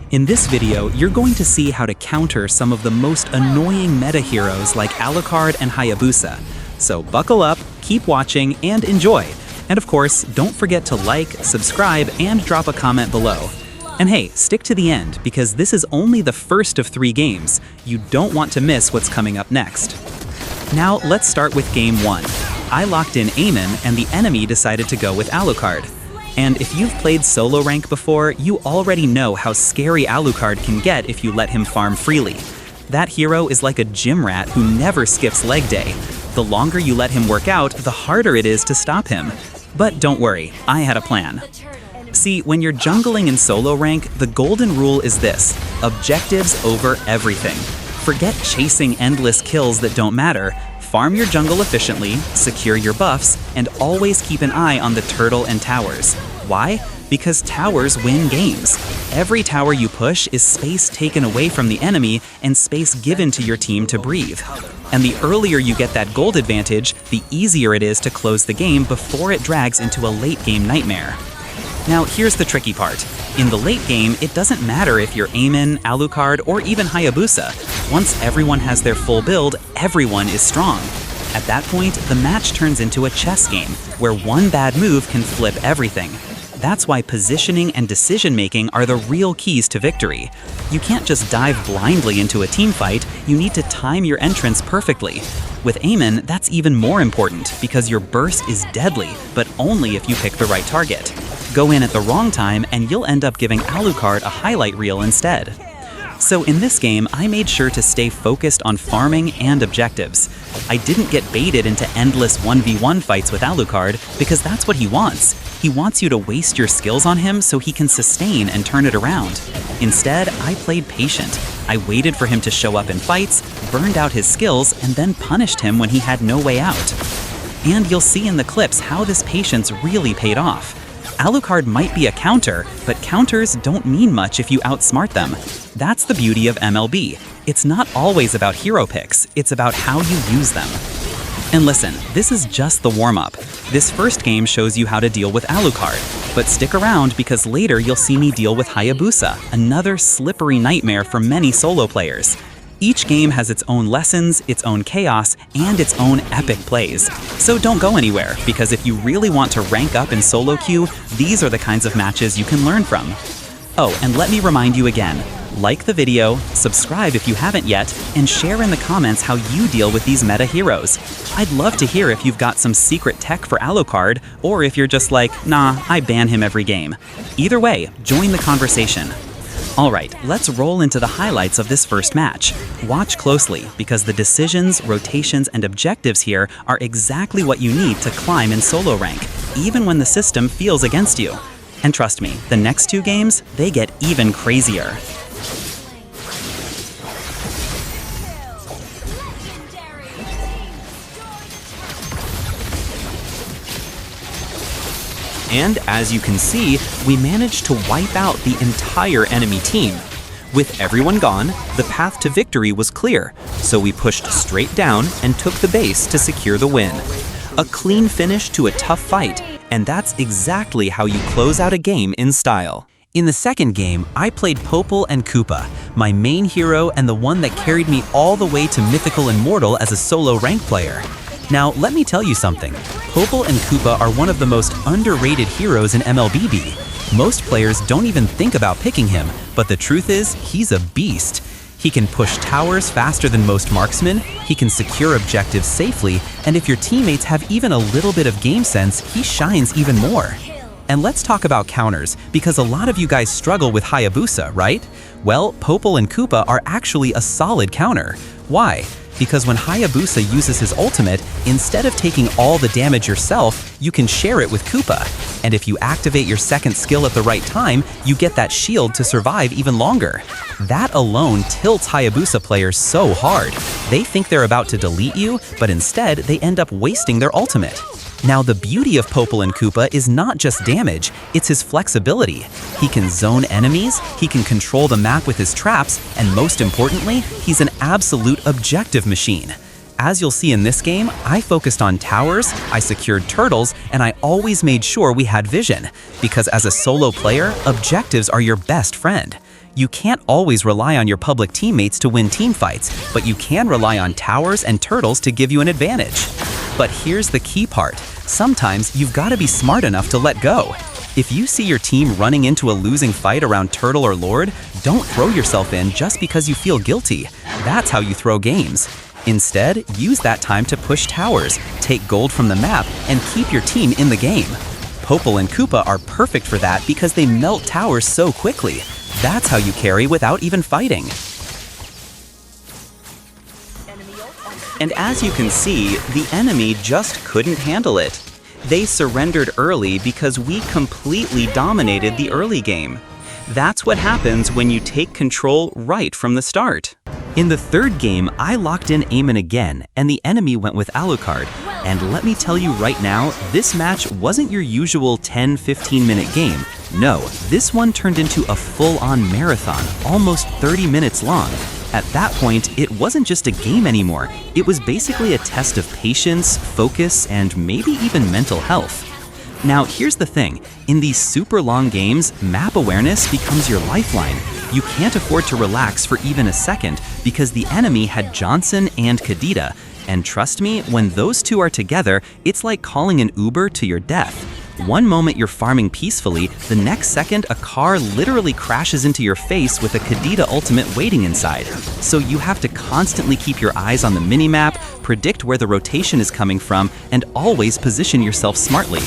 In this video, you're going to see how to counter some of the most annoying meta heroes like Alucard and Hayabusa. So buckle up, keep watching, and enjoy. And of course, don't forget to like, subscribe, and drop a comment below. And hey, stick to the end, because this is only the first of 3 games. You don't want to miss what's coming up next. Now, let's start with Game 1. I locked in Eamon, and the enemy decided to go with Alukard. And if you've played solo rank before, you already know how scary Alukard can get if you let him farm freely. That hero is like a gym rat who never skips leg day. The longer you let him work out, the harder it is to stop him. But don't worry, I had a plan. See, when you're jungling in solo rank, the golden rule is this: objectives over everything. Forget chasing endless kills that don't matter. Farm your jungle efficiently, secure your buffs, and always keep an eye on the turtle and towers. Why? Because towers win games. Every tower you push is space taken away from the enemy and space given to your team to breathe. And the earlier you get that gold advantage, the easier it is to close the game before it drags into a late game nightmare. Now here's the tricky part. In the late game, it doesn't matter if you're Eamon, Alucard, or even Hayabusa. Once everyone has their full build, everyone is strong. At that point, the match turns into a chess game, where one bad move can flip everything. That's why positioning and decision-making are the real keys to victory. You can't just dive blindly into a team fight, you need to time your entrance perfectly. With Eamon, that's even more important, because your burst is deadly, but only if you pick the right target. Go in at the wrong time, and you'll end up giving Alukard a highlight reel instead. So in this game, I made sure to stay focused on farming and objectives. I didn't get baited into endless 1v1 fights with Alukard, because that's what he wants. He wants you to waste your skills on him so he can sustain and turn it around. Instead, I played patient. I waited for him to show up in fights, burned out his skills, and then punished him when he had no way out. And you'll see in the clips how this patience really paid off. Alucard might be a counter, but counters don't mean much if you outsmart them. That's the beauty of MLB. It's not always about hero picks, it's about how you use them. And listen, this is just the warm-up. This first game shows you how to deal with Alukard, but stick around because later you'll see me deal with Hayabusa, another slippery nightmare for many solo players. Each game has its own lessons, its own chaos, and its own epic plays. So don't go anywhere, because if you really want to rank up in solo queue, these are the kinds of matches you can learn from. Oh, and let me remind you again, like the video, subscribe if you haven't yet, and share in the comments how you deal with these meta heroes. I'd love to hear if you've got some secret tech for Alucard, or if you're just like, nah, I ban him every game. Either way, join the conversation. Alright, let's roll into the highlights of this first match. Watch closely, because the decisions, rotations, and objectives here are exactly what you need to climb in solo rank, even when the system feels against you. And trust me, the next 2 games, they get even crazier. And as you can see, we managed to wipe out the entire enemy team. With everyone gone, the path to victory was clear, so we pushed straight down and took the base to secure the win. A clean finish to a tough fight, and that's exactly how you close out a game in style. In the second game, I played Popol and Koopa, my main hero and the one that carried me all the way to Mythical and Mortal as a solo rank player. Now, let me tell you something. Popol and Koopa are one of the most underrated heroes in MLBB. Most players don't even think about picking him, but the truth is, he's a beast. He can push towers faster than most marksmen, he can secure objectives safely, and if your teammates have even a little bit of game sense, he shines even more. And let's talk about counters, because a lot of you guys struggle with Hayabusa, right? Well, Popol and Koopa are actually a solid counter. Why? Because when Hayabusa uses his ultimate, instead of taking all the damage yourself, you can share it with Koopa. And if you activate your second skill at the right time, you get that shield to survive even longer. That alone tilts Hayabusa players so hard. They think they're about to delete you, but instead they end up wasting their ultimate. Now, the beauty of Popol and Koopa is not just damage, it's his flexibility. He can zone enemies, he can control the map with his traps, and most importantly, he's an absolute objective machine. As you'll see in this game, I focused on towers, I secured turtles, and I always made sure we had vision. Because as a solo player, objectives are your best friend. You can't always rely on your public teammates to win team fights, but you can rely on towers and turtles to give you an advantage. But here's the key part. Sometimes you've got to be smart enough to let go. If you see your team running into a losing fight around Turtle or Lord, don't throw yourself in just because you feel guilty. That's how you throw games. Instead, use that time to push towers, take gold from the map, and keep your team in the game. Popol and Koopa are perfect for that because they melt towers so quickly. That's how you carry without even fighting. And as you can see, the enemy just couldn't handle it. They surrendered early because we completely dominated the early game. That's what happens when you take control right from the start. In the third game, I locked in Eamon again, and the enemy went with Alukard. And let me tell you right now, this match wasn't your usual 10-15 minute game. No, this one turned into a full-on marathon, almost 30 minutes long. At that point, it wasn't just a game anymore. It was basically a test of patience, focus, and maybe even mental health. Now, here's the thing. In these super long games, map awareness becomes your lifeline. You can't afford to relax for even a second because the enemy had Johnson and Kadita. And trust me, when those two are together, it's like calling an Uber to your death. One moment you're farming peacefully, the next second a car literally crashes into your face with a Kadita ultimate waiting inside. So you have to constantly keep your eyes on the minimap, predict where the rotation is coming from, and always position yourself smartly.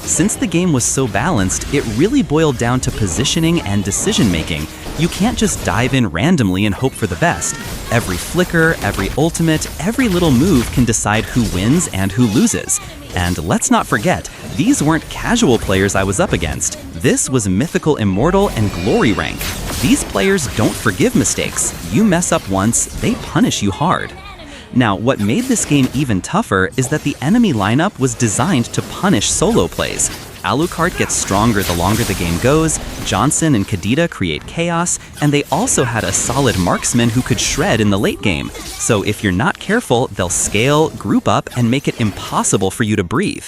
Since the game was so balanced, it really boiled down to positioning and decision-making. You can't just dive in randomly and hope for the best. Every flicker, every ultimate, every little move can decide who wins and who loses. And let's not forget, these weren't casual players I was up against. This was Mythical Immortal and Glory rank. These players don't forgive mistakes. You mess up once, they punish you hard. Now, what made this game even tougher is that the enemy lineup was designed to punish solo plays. Alukard gets stronger the longer the game goes, Johnson and Kadita create chaos, and they also had a solid marksman who could shred in the late game. So if you're not careful, they'll scale, group up, and make it impossible for you to breathe.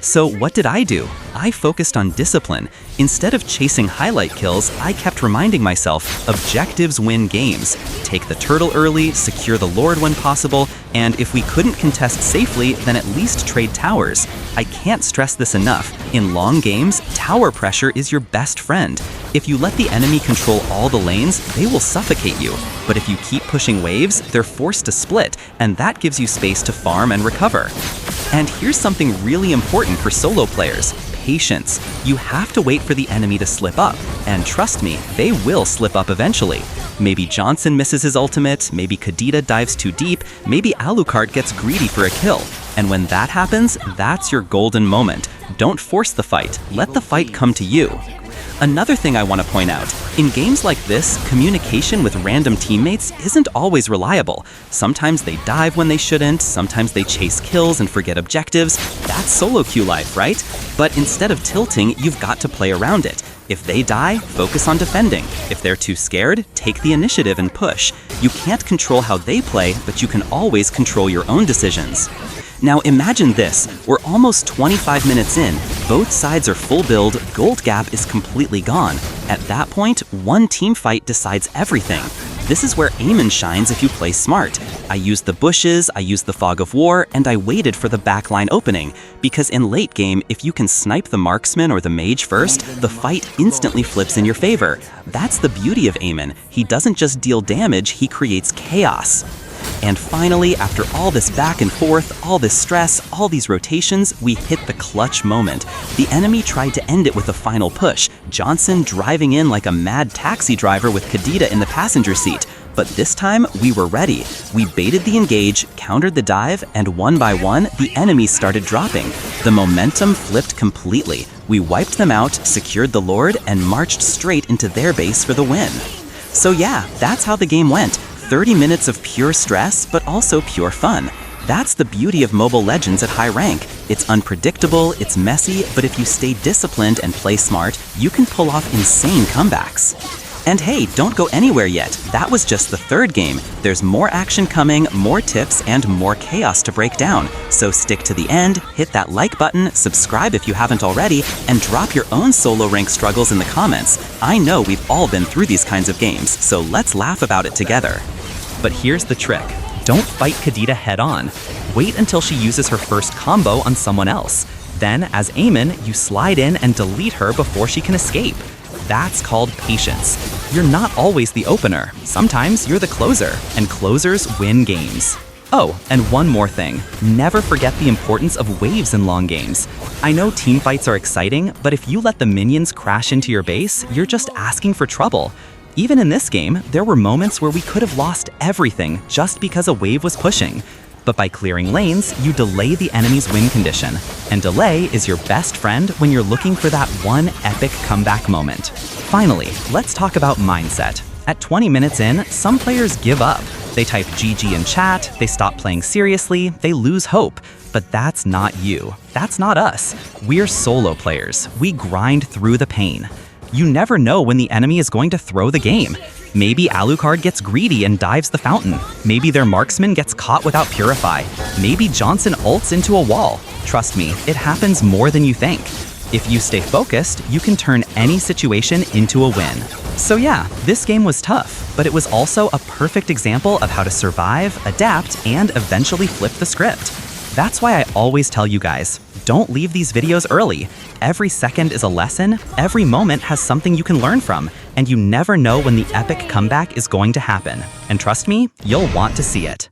So what did I do? I focused on discipline. Instead of chasing highlight kills, I kept reminding myself, objectives win games. Take the turtle early, secure the Lord when possible, and if we couldn't contest safely, then at least trade towers. I can't stress this enough. In long games, tower pressure is your best friend. If you let the enemy control all the lanes, they will suffocate you. But if you keep pushing waves, they're forced to split, and that gives you space to farm and recover. And here's something really important for solo players: patience. You have to wait for the enemy to slip up, and trust me, they will slip up eventually. Maybe Johnson misses his ultimate, maybe Kadita dives too deep, maybe Alukard gets greedy for a kill. And when that happens, that's your golden moment. Don't force the fight, let the fight come to you. Another thing I want to point out, in games like this, communication with random teammates isn't always reliable. Sometimes they dive when they shouldn't, sometimes they chase kills and forget objectives. That's solo queue life, right? But instead of tilting, you've got to play around it. If they die, focus on defending. If they're too scared, take the initiative and push. You can't control how they play, but you can always control your own decisions. Now imagine this, we're almost 25 minutes in, both sides are full build, gold gap is completely gone. At that point, one team fight decides everything. This is where Eamon shines if you play smart. I used the bushes, I used the fog of war, and I waited for the backline opening. Because in late game, if you can snipe the marksman or the mage first, the fight instantly flips in your favor. That's the beauty of Eamon. He doesn't just deal damage, he creates chaos. And finally, after all this back and forth, all this stress, all these rotations, we hit the clutch moment. The enemy tried to end it with a final push, Johnson driving in like a mad taxi driver with Kadita in the passenger seat. But this time, we were ready. We baited the engage, countered the dive, and one by one, the enemies started dropping. The momentum flipped completely. We wiped them out, secured the Lord, and marched straight into their base for the win. So yeah, that's how the game went. 30 minutes of pure stress, but also pure fun. That's the beauty of Mobile Legends at high rank. It's unpredictable, it's messy, but if you stay disciplined and play smart, you can pull off insane comebacks. And hey, don't go anywhere yet. That was just the third game. There's more action coming, more tips, and more chaos to break down. So stick to the end, hit that like button, subscribe if you haven't already, and drop your own solo rank struggles in the comments. I know we've all been through these kinds of games, so let's laugh about it together. But here's the trick. Don't fight Kadita head-on. Wait until she uses her first combo on someone else. Then, as Eamon, you slide in and delete her before she can escape. That's called patience. You're not always the opener. Sometimes you're the closer, and closers win games. Oh, and one more thing. Never forget the importance of waves in long games. I know teamfights are exciting, but if you let the minions crash into your base, you're just asking for trouble. Even in this game, there were moments where we could have lost everything just because a wave was pushing. But by clearing lanes, you delay the enemy's win condition. And delay is your best friend when you're looking for that one epic comeback moment. Finally, let's talk about mindset. At 20 minutes in, some players give up. They type GG in chat, they stop playing seriously, they lose hope. But that's not you. That's not us. We're solo players. We grind through the pain. You never know when the enemy is going to throw the game. Maybe Alukard gets greedy and dives the fountain. Maybe their marksman gets caught without Purify. Maybe Johnson ults into a wall. Trust me, it happens more than you think. If you stay focused, you can turn any situation into a win. So yeah, this game was tough, but it was also a perfect example of how to survive, adapt, and eventually flip the script. That's why I always tell you guys, don't leave these videos early. Every second is a lesson, every moment has something you can learn from, and you never know when the epic comeback is going to happen. And trust me, you'll want to see it.